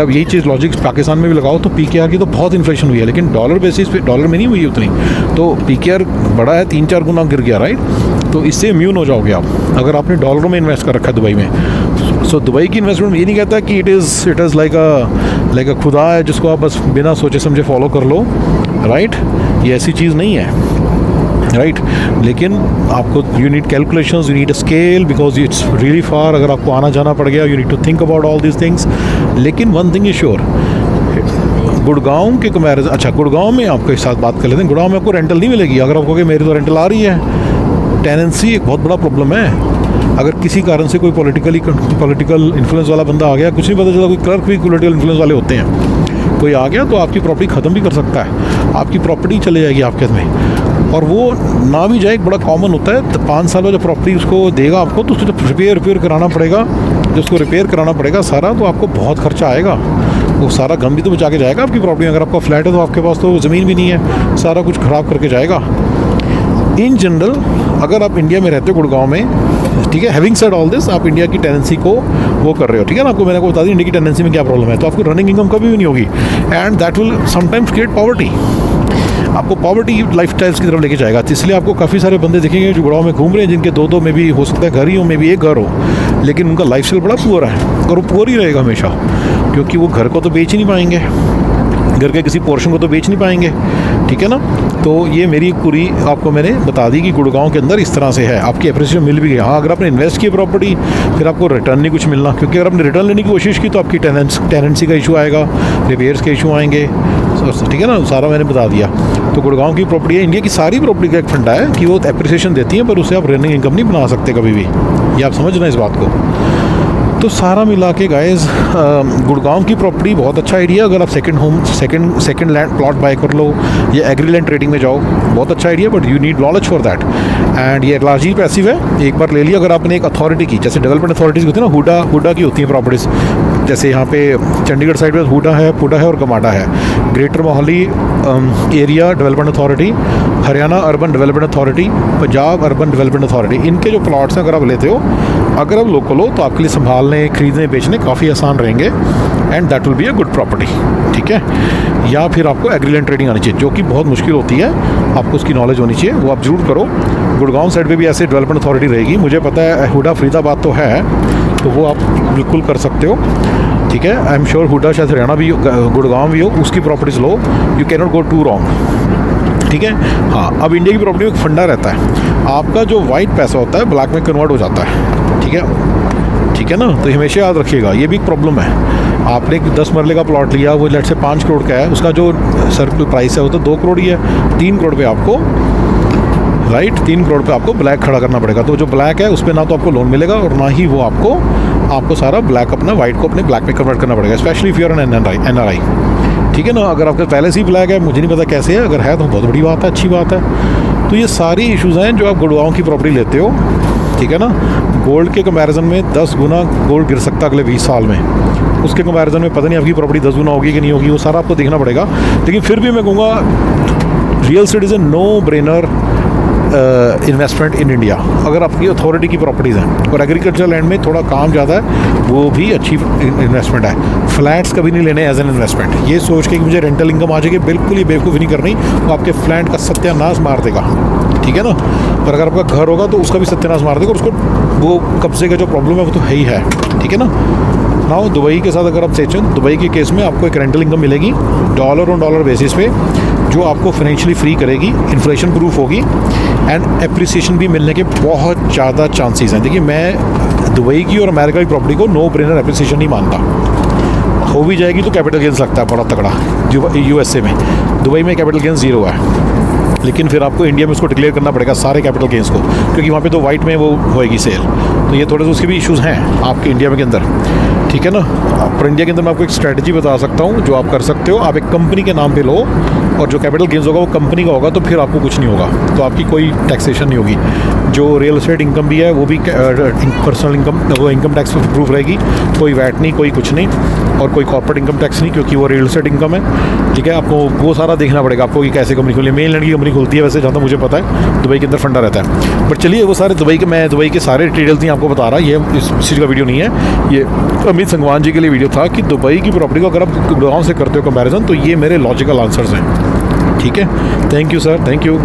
अब यही चीज़ लॉजिक पाकिस्तान में भी लगाओ तो PKR की तो बहुत इन्फ्लेशन हुई है, लेकिन डॉलर बेसिस पे, डॉलर में नहीं हुई उतनी, तो PKR बड़ा है, 3-4 गुना गिर गया, राइट। तो इससे इम्यून हो जाओगे आप अगर आपने डॉलरों में इन्वेस्ट कर रखा है दुबई में। सो दुबई की इन्वेस्टमेंट ये नहीं कहता कि इट इज़ लाइक अ खुदा है जिसको आप बस बिना सोचे समझे फॉलो कर लो, राइट। ये ऐसी चीज़ नहीं है, राइट। लेकिन आपको you need calculations, you need a scale, because it's really far. अगर आपको आना जाना पड़ गया, you need to think about all these things. लेकिन one thing is sure, Gurgaon के कंपैरिजन, अच्छा गुड़गांव में आपके साथ बात कर लेते हैं। गुड़गांव में आपको रेंटल नहीं मिलेगी। अगर आप कहोगे मेरी तो रेंटल आ रही है, टेनेंसी एक बहुत बड़ा प्रॉब्लम है। अगर किसी कारण से कोई पॉलिटिकल इन्फ्लुएंस वाला बंदा आ गया, कुछ नहीं पता चला, कोई क्लर्क भी पॉलिटिकल इन्फ्लुएंस वाले होते हैं, कोई आ गया तो आपकी प्रॉपर्टी ख़त्म भी कर सकता है, आपकी प्रॉपर्टी चले जाएगी आपके में। और वो ना भी जाए, बड़ा कॉमन होता है। तो 5 साल में जब प्रॉपर्टी उसको देगा आपको, तो उसको जब रिपेयर कराना पड़ेगा, जब उसको रिपेयर कराना पड़ेगा सारा, तो आपको बहुत खर्चा आएगा। वो सारा गम भी तो बचा के जाएगा आपकी प्रॉपर्टी में। अगर आपका फ्लैट है तो आपके पास तो ज़मीन भी नहीं है, सारा कुछ ख़राब करके जाएगा। इन जनरल अगर आप इंडिया में रहते हो गुड़गांव में, ठीक है, हैविंग सेड ऑल दिस, आप इंडिया की टेनेंसी को वो कर रहे हो, ठीक है ना। मैंने आपको बता दी इंडिया की टेनेंसी में क्या प्रॉब्लम है, तो आपको रनिंग इनकम कभी भी नहीं होगी, and that will sometimes create poverty. आपको पॉवर्टी लाइफ स्टाइल्स की तरफ लेके जाएगा। तो इसलिए आपको काफ़ी सारे बंदे दिखेंगे जो गुड़गांव में घूम रहे हैं, जिनके 2-2 में भी हो सकता है घर ही हो, में भी एक घर हो, लेकिन उनका लाइफ स्टाइल बड़ा पुअर है, और वो पुअर ही रहेगा हमेशा, क्योंकि वो घर को तो बेच ही नहीं पाएंगे, घर के किसी पोर्शन को तो बेच नहीं पाएंगे, ठीक है ना। तो ये मेरी पूरी आपको मैंने बता दी कि गुड़गांव के अंदर इस तरह से है। आपकी एप्रिसिएशन मिल भी गई। हाँ, अगर आपने इन्वेस्ट की प्रॉपर्टी, फिर आपको रिटर्न नहीं कुछ मिलना, क्योंकि अगर आपने रिटर्न लेने की कोशिश की तो आपकी टेनेंसी का इशू आएगा, रिपेयर्स के इशू आएंगे, ठीक है ना। सारा मैंने बता दिया। तो गुड़गांव की प्रॉपर्टी है, इंडिया की सारी प्रॉपर्टी का एक फंडा है कि वो एप्रिसिएशन देती है, पर उसे आप रनिंग इनकम नहीं बना सकते कभी भी। ये आप समझना इस बात को। तो सारा मिला के गाइस, गुड़गांव की प्रॉपर्टी बहुत अच्छा आइडिया। अगर आप सेकंड लैंड प्लॉट बाय कर लो या एग्री लैंड ट्रेडिंग में जाओ, बहुत अच्छा idea, but you need knowledge for that. And ये लार्जली पैसिव है। एक बार ले लिया, अगर आपने एक अथॉरिटी की, जैसे डेवलपमेंट अथॉरिटीज़ होती है ना, हुडा की होती है प्रॉपर्टीज़, जैसे यहाँ पे चंडीगढ़ साइड में हुडा है और गमाडा है, greater Mohali area development authority, Haryana urban development authority, Punjab urban development authority. इनके जो प्लॉट्स हैं, अगर आप लेते हो, अगर आप लोकल हो, तो आपके लिए संभालने, खरीदने, बेचने काफ़ी आसान रहेंगे, and that will be a good property, ठीक है। या फिर आपको एग्री लैंड ट्रेडिंग आनी चाहिए, जो कि बहुत मुश्किल होती है, आपको उसकी नॉलेज होनी चाहिए, वो आप जरूर करो। गुड़गांव साइड पे भी ऐसे डेवलपमेंट अथॉरिटी रहेगी, मुझे पता है हुडा फरीदाबाद तो है, तो वो आप बिल्कुल कर सकते हो, ठीक है। आई एम श्योर हुडा शायद हरियाणा भी, गुड़गांव भी हो, उसकी प्रॉपर्टीज़ लो, you can not go to wrong, ठीक है। हाँ, अब इंडिया की प्रॉपर्टी में एक फंडा रहता है, आपका जो वाइट पैसा होता है ब्लैक में कन्वर्ट हो जाता है, ठीक है ना। तो हमेशा याद रखिएगा, ये भी एक प्रॉब्लम है। आपने 10 मरले का प्लॉट लिया, वो लेट से 5 करोड़ का है, उसका जो सर्कल प्राइस है वो तो 2 करोड़ ही है, 3 करोड़ पे आपको, राइट, 3 करोड़ पे आपको ब्लैक खड़ा करना पड़ेगा। तो जो ब्लैक है उस पर ना तो आपको लोन मिलेगा, और ना ही वो आपको सारा ब्लैक अपना वाइट को अपने ब्लैक में कन्वर्ट करना पड़ेगा, specially if you are an NRI, ठीक है ना। अगर आपके पहले से ही ब्लैक है, मुझे नहीं पता कैसे है, अगर है तो बहुत बड़ी बात है, अच्छी बात है। तो ये सारी इशूज़ हैं जो आप गुड़गांव की प्रॉपर्टी लेते हो, ठीक है ना। गोल्ड के कंपैरिजन में 10 गुना गोल्ड गिर सकता है अगले 20 साल में, उसके कंपैरिजन में पता नहीं आपकी प्रॉपर्टी 10 गुना होगी कि नहीं होगी, वो सारा आपको देखना पड़ेगा। लेकिन फिर भी मैं कहूँगा real estate is a no brainer investment in India, अगर आपकी अथॉरिटी की प्रॉपर्टीज़ हैं। और एग्रीकल्चर लैंड में थोड़ा काम ज़्यादा है, वो भी अच्छी इन्वेस्टमेंट है। फ्लैट्स कभी नहीं लेने एज एन इन्वेस्टमेंट, ये सोच के कि मुझे रेंटल इनकम आ जाएगी, बिल्कुल ही बेवकूफ़ी नहीं करनी, वो आपके फ्लैट का सत्यानाश मार देगा, ठीक है ना। पर अगर आपका घर होगा तो उसका भी सत्यानाश मार देगा, और उसको वो कब्जे का जो प्रॉब्लम है वो तो है ही है, ठीक है ना। नाउ दुबई के साथ अगर आप सोचें, दुबई के केस में आपको एक रेंटल इनकम मिलेगी डॉलर ऑन डॉलर बेसिस पे, जो आपको फाइनेंशियली फ्री करेगी, इन्फ्लेशन प्रूफ होगी, एंड एप्रिसिएशन भी मिलने के बहुत ज़्यादा चांसेस हैं। देखिए, मैं दुबई की और अमेरिका की प्रॉपर्टी को नो ब्रेनर एप्रिसिएशन नहीं मानता। हो भी जाएगी तो कैपिटल गेंस लगता है बड़ा तगड़ा USA में, दुबई में कैपिटल गेंस 0 है, लेकिन फिर आपको इंडिया में उसको डिक्लेयर करना पड़ेगा सारे कैपिटल गेंस को, क्योंकि वहाँ पे तो वाइट में वो होएगी सेल। तो ये थोड़े से उसके भी इश्यूज़ हैं आपके इंडिया में के अंदर, ठीक है ना। पर इंडिया के अंदर मैं आपको एक स्ट्रैटेजी बता सकता हूँ जो आप कर सकते हो। आप एक कंपनी के नाम पे लो, और जो कैपिटल गेंस होगा वो कंपनी का होगा, तो फिर आपको कुछ नहीं होगा, तो आपकी कोई टैक्सेशन नहीं होगी। जो रियल एस्टेट इनकम भी है वो भी पर्सनल इनकम, वो इनकम टैक्स प्रूफ रहेगी, कोई वैट नहीं, कोई कुछ नहीं, और कोई कॉर्पोरेट इनकम टैक्स नहीं, क्योंकि वो रियल एस्टेट इनकम है, ठीक है। आपको वो सारा देखना पड़ेगा आपको कि कैसे कंपनी खुली। मेन लैंड की कंपनी खुलती है वैसे, जहाँ तक मुझे पता है दुबई के अंदर फंडा रहता है। बट चलिए, वो सारे मैं दुबई के सारे डिटेल्स नहीं आपको बता रहा, ये इस चीज़ का वीडियो नहीं है, ये अमित संगवान जी के लिए वीडियो था कि दुबई की प्रॉपर्टी को अगर आप गुड़गांव से करते हो कंपैरिजन, तो ये मेरे लॉजिकल आंसर्स हैं। ठीक है, thank you sir, thank you.